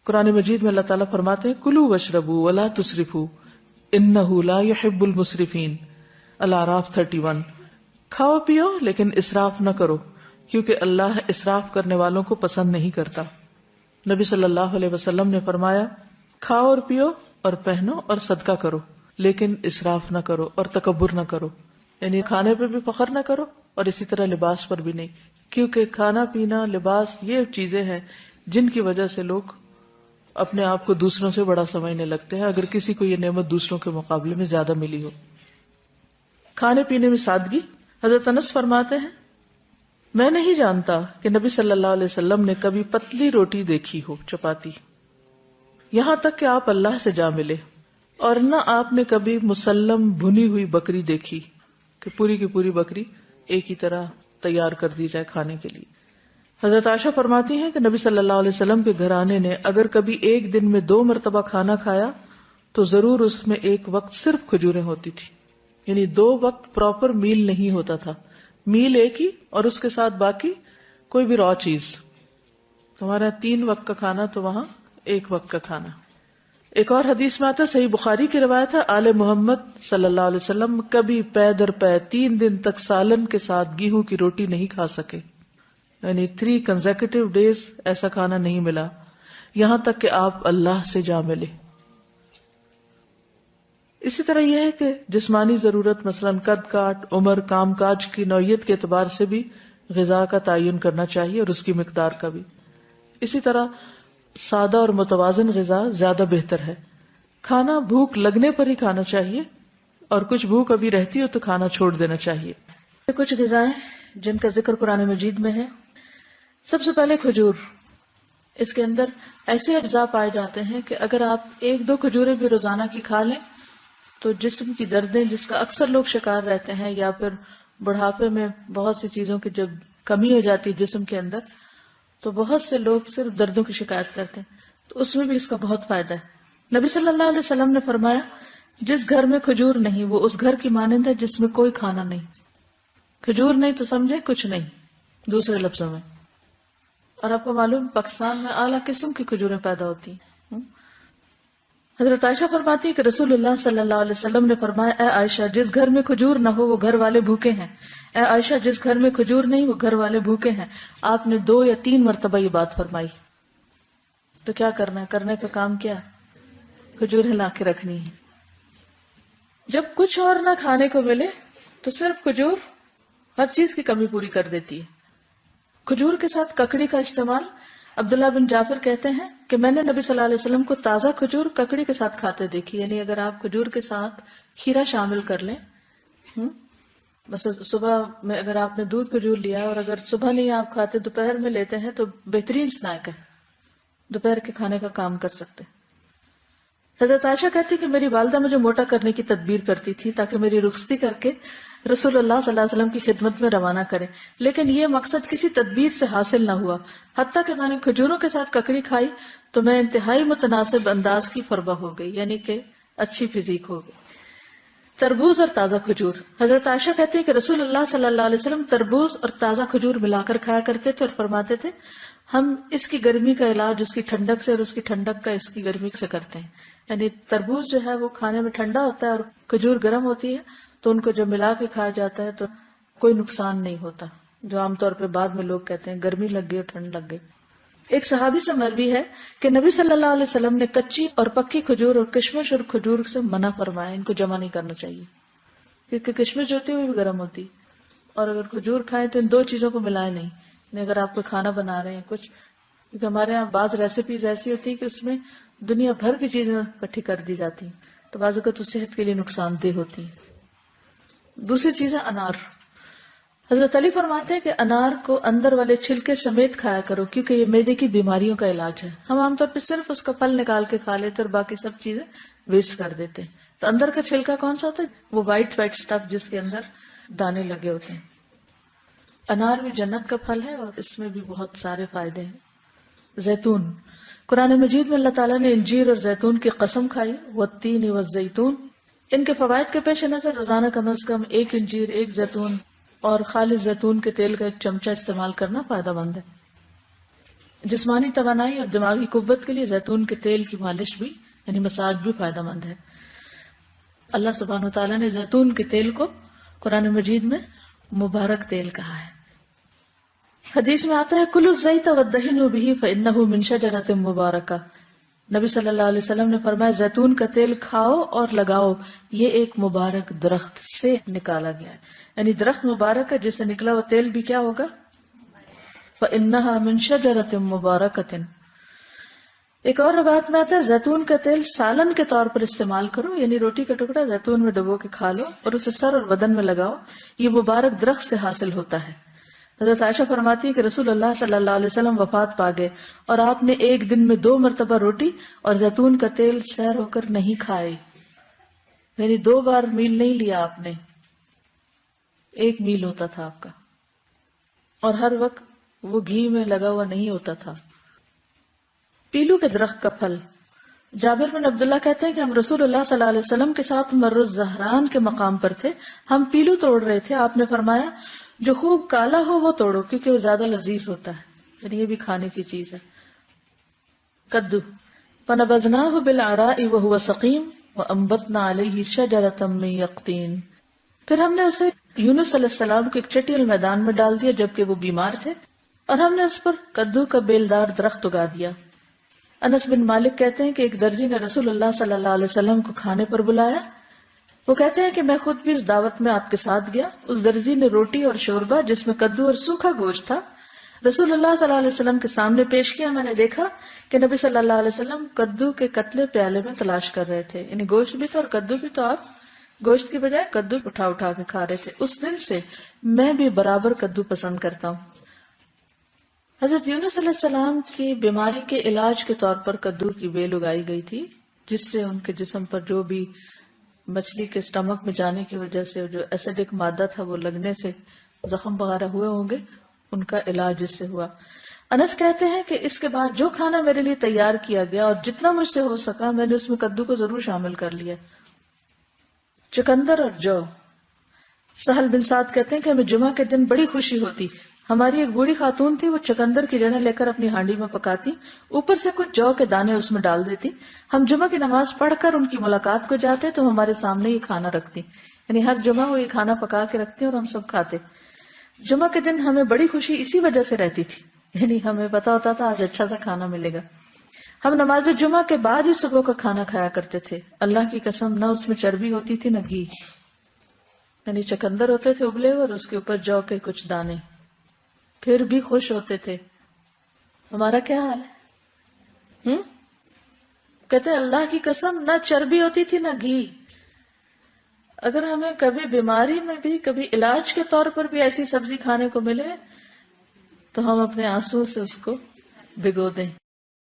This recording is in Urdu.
قرآن مجید میں اللہ تعالیٰ فرماتے ہیں کلوا واشربوا ولا تسرفوا انہ لا يحب المسرفین، الاعراف 31۔ کھاؤ پیو لیکن اسراف نہ کرو، کیونکہ اللہ اسراف کرنے والوں کو پسند نہیں کرتا۔ نبی صلی اللہ علیہ وسلم نے فرمایا کھاؤ اور پیو اور پہنو اور صدقہ کرو، لیکن اسراف نہ کرو اور تکبر نہ کرو، یعنی کھانے پہ بھی فخر نہ کرو اور اسی طرح لباس پر بھی نہیں، کیونکہ کھانا پینا لباس یہ چیزیں ہیں جن کی وجہ سے لوگ اپنے آپ کو دوسروں سے بڑا سمجھنے لگتے ہیں، اگر کسی کو یہ نعمت دوسروں کے مقابلے میں زیادہ ملی ہو۔ کھانے پینے میں سادگی۔ حضرت انس فرماتے ہیں میں نہیں جانتا کہ نبی صلی اللہ علیہ وسلم نے کبھی پتلی روٹی دیکھی ہو، چپاتی، یہاں تک کہ آپ اللہ سے جا ملے، اور نہ آپ نے کبھی مسلم بھنی ہوئی بکری دیکھی کہ پوری کی پوری بکری ایک ہی طرح تیار کر دی جائے کھانے کے لیے۔ حضرت عائشہ فرماتی ہیں کہ نبی صلی اللہ علیہ وسلم کے گھرانے نے اگر کبھی ایک دن میں 2 مرتبہ کھانا کھایا تو ضرور اس میں ایک وقت صرف کھجوریں ہوتی تھی، یعنی 2 وقت پراپر میل نہیں ہوتا تھا، میل ایک ہی اور اس کے ساتھ باقی کوئی بھی را چیز۔ ہمارا 3 وقت کا کھانا تو وہاں 1 وقت کا کھانا۔ ایک اور حدیث میں آتا، صحیح بخاری کی روایت ہے، آل محمد صلی اللہ علیہ وسلم کبھی پے در پے 3 دن تک سالن کے ساتھ گیہوں کی روٹی نہیں کھا سکے، یعنی 3 کنزیکٹیو ڈیز ایسا کھانا نہیں ملا، یہاں تک کہ آپ اللہ سے جا ملے۔ اسی طرح یہ ہے کہ جسمانی ضرورت مثلا قد کاٹ، عمر، کام کاج کی نوعیت کے اعتبار سے بھی غذا کا تعین کرنا چاہیے اور اس کی مقدار کا بھی۔ اسی طرح سادہ اور متوازن غذا زیادہ بہتر ہے۔ کھانا بھوک لگنے پر ہی کھانا چاہیے، اور کچھ بھوک ابھی رہتی ہو تو کھانا چھوڑ دینا چاہیے۔ کچھ غذائیں جن کا ذکر قرآن مجید میں ہے۔ سب سے پہلے کھجور، اس کے اندر ایسے اجزاء پائے جاتے ہیں کہ اگر آپ 1-2 کھجوریں بھی روزانہ کی کھا لیں تو جسم کی دردیں جس کا اکثر لوگ شکار رہتے ہیں، یا پھر بڑھاپے میں بہت سی چیزوں کی جب کمی ہو جاتی ہے جسم کے اندر تو بہت سے لوگ صرف دردوں کی شکایت کرتے ہیں، تو اس میں بھی اس کا بہت فائدہ ہے۔ نبی صلی اللہ علیہ وسلم نے فرمایا جس گھر میں کھجور نہیں وہ اس گھر کی مانند ہے جس میں کوئی کھانا نہیں۔ کھجور نہیں تو سمجھے کچھ نہیں، دوسرے لفظوں میں۔ اور آپ کو معلوم پاکستان میں اعلیٰ قسم کی کھجوریں پیدا ہوتی ہیں۔ حضرت عائشہ فرماتی ہے کہ رسول اللہ صلی اللہ علیہ وسلم نے فرمایا اے عائشہ جس گھر میں کھجور نہ ہو وہ گھر والے بھوکے ہیں، اے عائشہ جس گھر میں کھجور نہیں وہ گھر والے بھوکے ہیں۔ آپ نے 2 یا 3 مرتبہ یہ بات فرمائی۔ تو کیا کرنا ہے؟ کرنے کا کام کیا؟ کھجوریں لا کے رکھنی ہے۔ جب کچھ اور نہ کھانے کو ملے تو صرف کھجور ہر چیز کی کمی پوری کر دیتی ہے۔ کھجور کے ساتھ ککڑی کا استعمال، عبداللہ بن جعفر کہتے ہیں کہ میں نے نبی صلی اللہ علیہ وسلم کو تازہ کھجور ککڑی کے ساتھ کھاتے دیکھی، یعنی اگر آپ کھجور کے ساتھ کھیرا شامل کر لیں، بس صبح میں اگر آپ نے دودھ کھجور لیا اور اگر صبح نہیں آپ کھاتے دوپہر میں لیتے ہیں تو بہترین سنیک ہے، دوپہر کے کھانے کا کام کر سکتے۔ حضرت عائشہ کہتی کہ میری والدہ مجھے موٹا کرنے کی تدبیر کرتی تھی تاکہ میری رخصتی کر کے رسول اللہ صلی اللہ علیہ وسلم کی خدمت میں روانہ کرے، لیکن یہ مقصد کسی تدبیر سے حاصل نہ ہوا۔ حتیٰ کہ میں نے کھجوروں کے ساتھ ککڑی کھائی تو میں انتہائی متناسب انداز کی فربہ ہو گئی، یعنی کہ اچھی فزیک ہو گئی۔ تربوز اور تازہ کھجور، حضرت عائشہ کہتی ہے کہ رسول اللہ صلی اللہ علیہ وسلم تربوز اور تازہ کھجور ملا کر کھایا کرتے تھے اور فرماتے تھے ہم اس کی گرمی کا علاج اس کی ٹھنڈک سے اور اس کی ٹھنڈک کا اس کی گرمی سے کرتے ہیں۔ یعنی تربوز جو ہے وہ کھانے میں ٹھنڈا ہوتا ہے اور کھجور گرم ہوتی ہے، تو ان کو جب ملا کے کھایا جاتا ہے تو کوئی نقصان نہیں ہوتا، جو عام طور پہ بعد میں لوگ کہتے ہیں گرمی لگ گئی اور ٹھنڈ لگ گئی۔ ایک صحابی سے مروی ہے کہ نبی صلی اللہ علیہ وسلم نے کچی اور پکی کھجور اور کشمش اور کھجور سے منع فرمایا، ان کو جمع نہیں کرنا چاہیے، کیونکہ کشمش جو ہوتی ہے وہ بھی گرم ہوتی، اور اگر کھجور کھائیں تو ان 2 چیزوں کو ملائے نہیں۔ یعنی اگر آپ کو کھانا بنا رہے ہیں کچھ، کیونکہ ہمارے یہاں بعض ریسیپیز ایسی ہوتی ہیں کہ اس میں دنیا بھر کی چیزیں اکٹھی کر دی جاتی ہیں، تو بعض اوقات صحت کے لیے نقصان دہ ہوتی ہیں۔ دوسری چیز ہے انار۔ حضرت علی فرماتے ہیں کہ انار کو اندر والے چھلکے سمیت کھایا کرو کیونکہ یہ معدے کی بیماریوں کا علاج ہے۔ ہم عام طور پہ صرف اس کا پھل نکال کے کھا لیتے اور باقی سب چیزیں ویسٹ کر دیتے ہیں، تو اندر کا چھلکا کون سا ہوتا ہے؟ وہ وائٹ اسٹف جس کے اندر دانے لگے ہوتے ہیں۔ انار بھی جنت کا پھل ہے اور اس میں بھی بہت سارے فائدے ہیں۔ زیتون، قرآن مجید میں اللہ تعالیٰ نے انجیر اور زیتون کی قسم کھائی، والتین والزیتون۔ ان کے فوائد کے پیش نظر روزانہ کم از کم 1 انجیر، 1 زیتون اور خالص زیتون کے تیل کا 1 چمچہ استعمال کرنا فائدہ مند ہے۔ جسمانی توانائی اور دماغی قوت کے لیے زیتون کے تیل کی مالش بھی یعنی مساج بھی فائدہ مند ہے. اللہ سبحانہ وتعالیٰ نے زیتون کے تیل کو قرآن مجید میں مبارک تیل کہا ہے. حدیث میں آتا ہے کلوا الزیت وادہنوا بہ فانہ من شجرۃ مبارکہ. نبی صلی اللہ علیہ وسلم نے فرمایا زیتون کا تیل کھاؤ اور لگاؤ، یہ ایک مبارک درخت سے نکالا گیا ہے. یعنی درخت مبارک ہے جس سے نکلا ہوا تیل بھی کیا ہوگا؟ فانہا من شجرۃ مبارکۃ. ایک اور روایت میں آتا ہے زیتون کا تیل سالن کے طور پر استعمال کرو، یعنی روٹی کا ٹکڑا زیتون میں ڈبو کے کھا لو اور اسے سر اور بدن میں لگاؤ، یہ مبارک درخت سے حاصل ہوتا ہے. حضرت عائشہ فرماتی ہے کہ رسول اللہ صلی اللہ علیہ وسلم وفات پا گئے اور آپ نے ایک دن میں 2 مرتبہ روٹی اور زیتون کا تیل سیر ہو کر نہیں کھائے. یعنی 2 بار میل نہیں لیا آپ نے، 1 میل ہوتا تھا آپ کا، اور ہر وقت وہ گھی میں لگا ہوا نہیں ہوتا تھا. پیلو کے درخت کا پھل. جابر بن عبداللہ کہتے ہیں کہ ہم رسول اللہ صلی اللہ علیہ وسلم کے ساتھ مر الزہران کے مقام پر تھے، ہم پیلو توڑ رہے تھے. آپ نے فرمایا جو خوب کالا ہو وہ توڑو کیونکہ وہ زیادہ لذیذ ہوتا ہے، یعنی یہ بھی کھانے کی چیز ہے. کدو. فنبذناہ بالعراء وهو سقیم وانبتنا علیہ شجرۃ من یقطین. پھر ہم نے اسے یونس علیہ السلام کے ایک چٹیل میدان میں ڈال دیا جبکہ وہ بیمار تھے، اور ہم نے اس پر کدو کا بیلدار درخت اگا دیا. انس بن مالک کہتے ہیں کہ ایک درزی نے رسول اللہ صلی اللہ علیہ وسلم کو کھانے پر بلایا. وہ کہتے ہیں کہ میں خود بھی اس دعوت میں آپ کے ساتھ گیا. اس درزی نے روٹی اور شوربہ جس میں کدو اور سوکھا گوشت تھا رسول اللہ صلی اللہ علیہ وسلم کے سامنے پیش کیا. میں نے دیکھا کہ نبی صلی اللہ علیہ وسلم کدو کے قتلے پیالے میں تلاش کر رہے تھے، یعنی گوشت بھی تھا اور کدو بھی، تو آپ گوشت کی بجائے کدو اٹھا اٹھا کے کھا رہے تھے. اس دن سے میں بھی برابر کدو پسند کرتا ہوں. حضرت یونس علیہ السلام کی بیماری کے علاج کے طور پر کدو کی بیل اگائی گئی تھی، جس سے ان کے جسم پر جو بھی مچھلی کے اسٹمک میں جانے کی وجہ سے جو ایسیڈک مادہ تھا وہ لگنے سے زخم وغیرہ ہوئے ہوں گے، ان کا علاج اس سے ہوا. انس کہتے ہیں کہ اس کے بعد جو کھانا میرے لیے تیار کیا گیا اور جتنا مجھ سے ہو سکا میں نے اس میں کدو کو ضرور شامل کر لیا. چقندر اور جو. سہل بن سعد کہتے ہیں کہ ہمیں جمعہ کے دن بڑی خوشی ہوتی. ہماری ایک بوڑھی خاتون تھی، وہ چقندر کی جڑیں لے کر اپنی ہانڈی میں پکاتی، اوپر سے کچھ جو کے دانے اس میں ڈال دیتی. ہم جمعہ کی نماز پڑھ کر ان کی ملاقات کو جاتے تو ہمارے سامنے یہ کھانا رکھتی، یعنی ہر جمعہ وہ یہ کھانا پکا کے رکھتی اور ہم سب کھاتے. جمعہ کے دن ہمیں بڑی خوشی اسی وجہ سے رہتی تھی، یعنی ہمیں پتا ہوتا تھا آج اچھا سا کھانا ملے گا. ہم نماز جمعہ کے بعد ہی صبح کا کھانا کھایا کرتے تھے. اللہ کی قسم نہ اس میں چربی ہوتی تھی نہ گھی، یعنی چقندر ہوتے تھے ابلے اور اس کے اوپر جو کے کچھ دانے، پھر بھی خوش ہوتے تھے. ہمارا کیا حال ہے؟ کہتے اللہ کی قسم نہ چربی ہوتی تھی نہ گھی. اگر ہمیں کبھی بیماری میں بھی کبھی علاج کے طور پر بھی ایسی سبزی کھانے کو ملے تو ہم اپنے آنسو سے اس کو بھگو دیں.